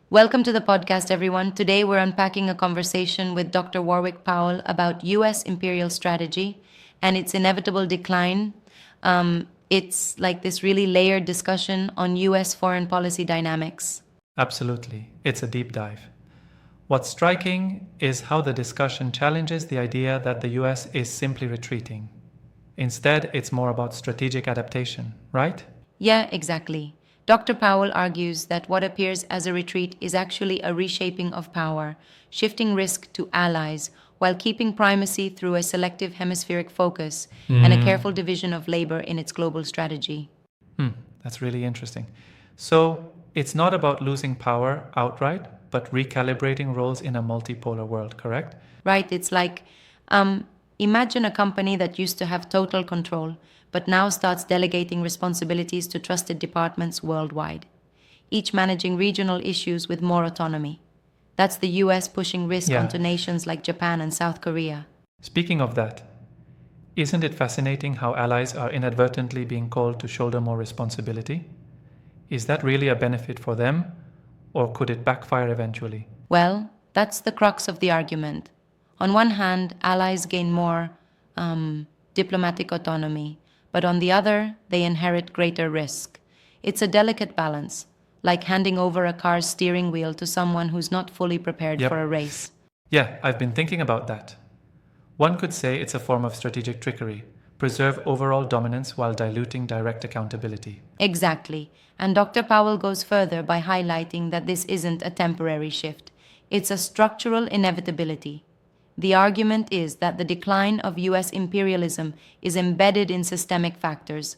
Welcome to the podcast, everyone. Today we're unpacking a conversation with Dr. Warwick Powell about U.S. imperial strategy and its inevitable decline. It's like this really layered discussion on U.S. foreign policy dynamics. Absolutely. It's a deep dive. What's striking is how the discussion challenges the idea that the US is simply retreating. Instead, it's more about strategic adaptation, right? Yeah, exactly. Dr. Powell argues that what appears as a retreat is actually a reshaping of power, shifting risk to allies, while keeping primacy through a selective hemispheric focus and a careful division of labor in its global strategy. That's really interesting. So, it's not about losing power outright, but recalibrating roles in a multipolar world, correct? Right? It's like imagine a company that used to have total control, but now starts delegating responsibilities to trusted departments worldwide, each managing regional issues with more autonomy. That's the US pushing risk Yeah. onto nations like Japan and South Korea. Speaking of that, isn't it fascinating how allies are inadvertently being called to shoulder more responsibility? Is that really a benefit for them, or could it backfire eventually? Well, that's the crux of the argument. On one hand, allies gain more diplomatic autonomy, but on the other, they inherit greater risk. It's a delicate balance, like handing over a car's steering wheel to someone who's not fully prepared for a Yep. race. Yeah, I've been thinking about that. One could say it's a form of strategic trickery, preserve overall dominance while diluting direct accountability. Exactly. And Dr. Powell goes further by highlighting that this isn't a temporary shift, it's a structural inevitability. The argument is that the decline of US imperialism is embedded in systemic factors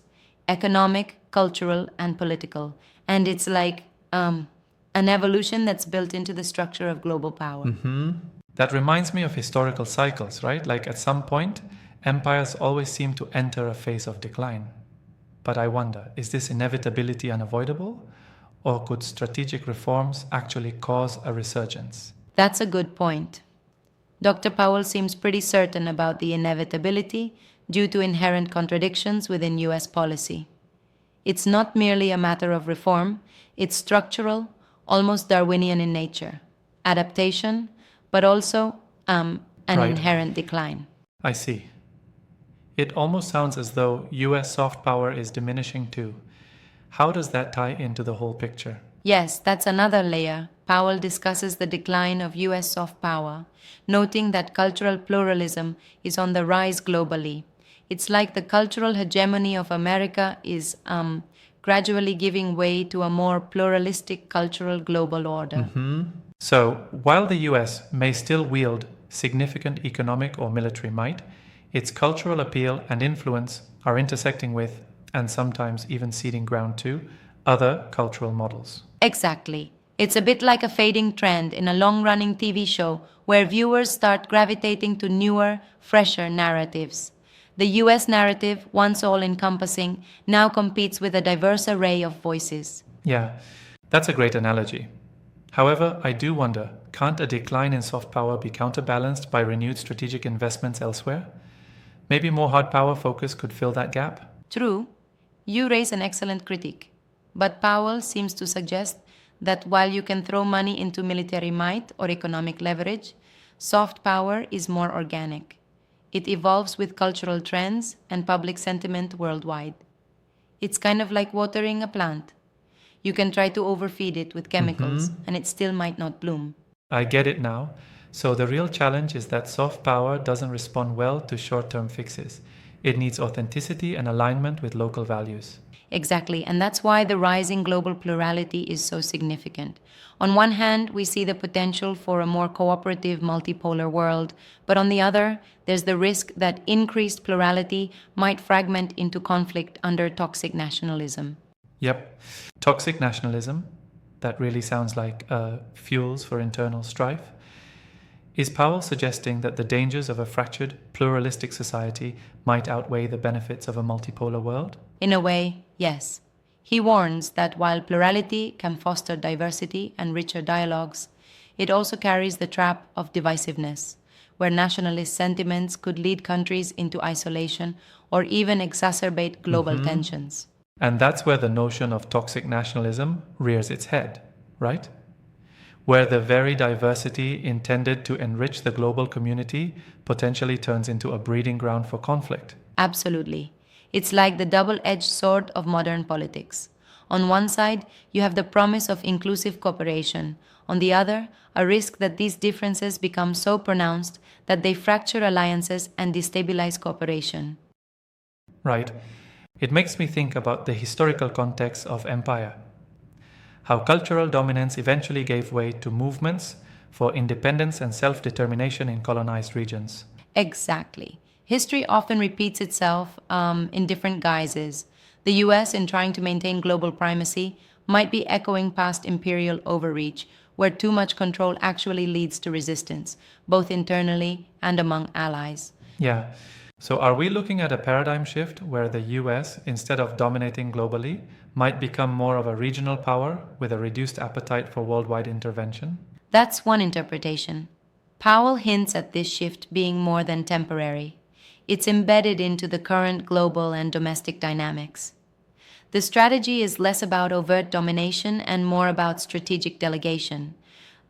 economic, cultural, and political. And it's like an evolution that's built into the structure of global power. That reminds me of historical cycles, right? Like at some point, empires always seem to enter a phase of decline. But I wonder, is this inevitability unavoidable? Or could strategic reforms actually cause a resurgence? That's a good point. Dr. Powell seems pretty certain about the inevitability due to inherent contradictions within US policy. It's not merely a matter of reform, it's structural, almost Darwinian in nature. Adaptation, but also an Right. inherent decline. I see. It almost sounds as though US soft power is diminishing too. How does that tie into the whole picture? Yes, that's another layer. Powell discusses the decline of US soft power, noting that cultural pluralism is on the rise globally. It's like the cultural hegemony of America is gradually giving way to a more pluralistic cultural global order. So, while the US may still wield significant economic or military might, its cultural appeal and influence are intersecting with, and sometimes even ceding ground to, other cultural models. Exactly. It's a bit like a fading trend in a long running TV show where viewers start gravitating to newer, fresher narratives. The US narrative, once all encompassing, now competes with a diverse array of voices. Yeah, that's a great analogy. However, I do wonder, can't a decline in soft power be counterbalanced by renewed strategic investments elsewhere? Maybe more hard power focus could fill that gap? True, you raise an excellent critique. But Powell seems to suggest that while you can throw money into military might or economic leverage, soft power is more organic. It evolves with cultural trends and public sentiment worldwide. It's kind of like watering a plant. You can try to overfeed it with chemicals, and it still might not bloom. I get it now. So the real challenge is that soft power doesn't respond well to short-term fixes. It needs authenticity and alignment with local values. Exactly, and that's why the rising global plurality is so significant. On one hand, we see the potential for a more cooperative multipolar world, but on the other, there's the risk that increased plurality might fragment into conflict under toxic nationalism. Yep. Toxic nationalism, that really sounds like fuels for internal strife. Is Powell suggesting that the dangers of a fractured, pluralistic society might outweigh the benefits of a multipolar world? In a way, yes. He warns that while plurality can foster diversity and richer dialogues, it also carries the trap of divisiveness, where nationalist sentiments could lead countries into isolation or even exacerbate global tensions. And that's where the notion of toxic nationalism rears its head, right? where the very diversity intended to enrich the global community potentially turns into a breeding ground for conflict. Absolutely. It's like the double edged sword of modern politics. On one side, you have the promise of inclusive cooperation. On the other, a risk that these differences become so pronounced that they fracture alliances and destabilize cooperation. Right? It makes me think about the historical context of empire, how cultural dominance eventually gave way to movements for independence and self determination in colonized regions. Exactly. History often repeats itself in different guises. The US, in trying to maintain global primacy, might be echoing past imperial overreach, where too much control actually leads to resistance, both internally and among allies. Yeah. So, are we looking at a paradigm shift where the US, instead of dominating globally, might become more of a regional power with a reduced appetite for worldwide intervention? That's one interpretation. Powell hints at this shift being more than temporary. It's embedded into the current global and domestic dynamics. The strategy is less about overt domination and more about strategic delegation,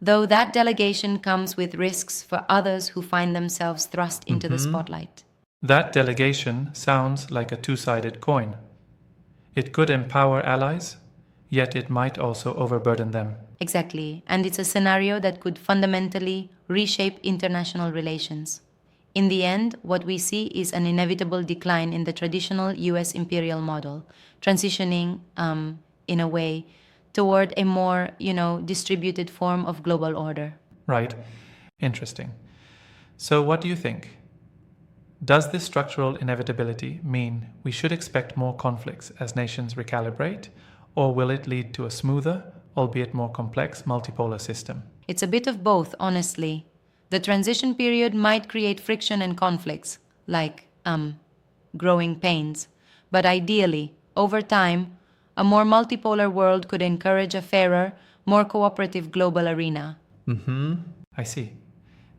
though that delegation comes with risks for others who find themselves thrust into the spotlight. That delegation sounds like a two sided coin. It could empower allies, yet it might also overburden them. Exactly, and it's a scenario that could fundamentally reshape international relations. In the end, what we see is an inevitable decline in the traditional US imperial model, transitioning, in a way, toward a more, distributed form of global order. Right? Interesting. So, what do you think? Does this structural inevitability mean we should expect more conflicts as nations recalibrate, or will it lead to a smoother, albeit more complex, multipolar system? It's a bit of both, honestly. The transition period might create friction and conflicts, like, growing pains. But ideally, over time, a more multipolar world could encourage a fairer, more cooperative global arena. I see.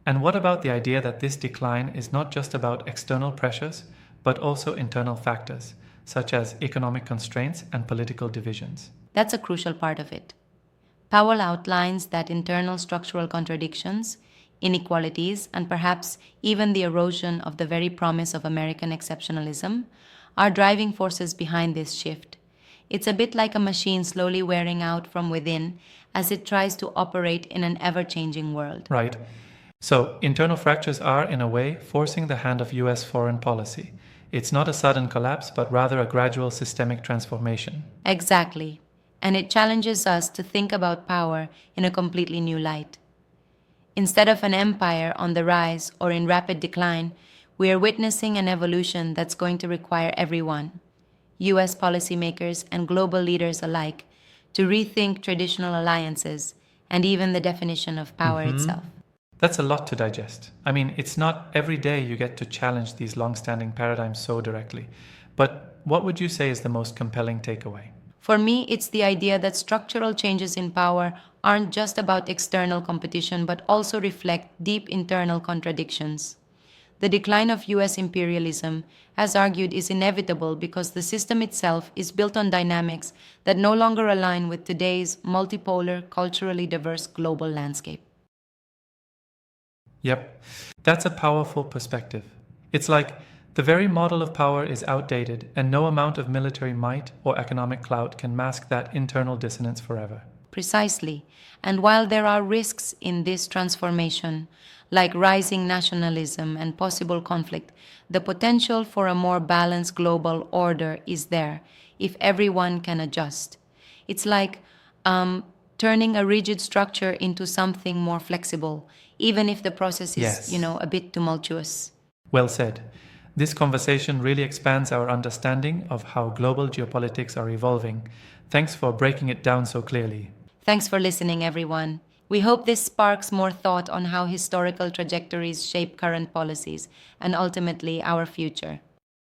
And what about the idea that this decline is not just about external pressures, but also internal factors, such as economic constraints and political divisions? That's a crucial part of it. Powell outlines that internal structural contradictions, inequalities, and perhaps even the erosion of the very promise of American exceptionalism are driving forces behind this shift. It's a bit like a machine slowly wearing out from within as it tries to operate in an ever changing world. Right. So, internal fractures are, in a way, forcing the hand of US foreign policy. It's not a sudden collapse, but rather a gradual systemic transformation. Exactly. And it challenges us to think about power in a completely new light. Instead of an empire on the rise or in rapid decline, we are witnessing an evolution that's going to require everyone, US policymakers and global leaders alike, to rethink traditional alliances and even the definition of power itself. That's a lot to digest. I mean, it's not every day you get to challenge these long-standing paradigms so directly. But what would you say is the most compelling takeaway? For me, it's the idea that structural changes in power aren't just about external competition but also reflect deep internal contradictions. The decline of US imperialism, as argued, is inevitable because the system itself is built on dynamics that no longer align with today's multipolar, culturally diverse global landscape. Yep, that's a powerful perspective. It's like the very model of power is outdated, and no amount of military might or economic clout can mask that internal dissonance forever. Precisely. And while there are risks in this transformation, like rising nationalism and possible conflict, the potential for a more balanced global order is there if everyone can adjust. It's like turning a rigid structure into something more flexible, even if the process is, Yes. a bit tumultuous. Well said. This conversation really expands our understanding of how global geopolitics are evolving. Thanks for breaking it down so clearly. Thanks for listening, everyone. We hope this sparks more thought on how historical trajectories shape current policies and ultimately our future.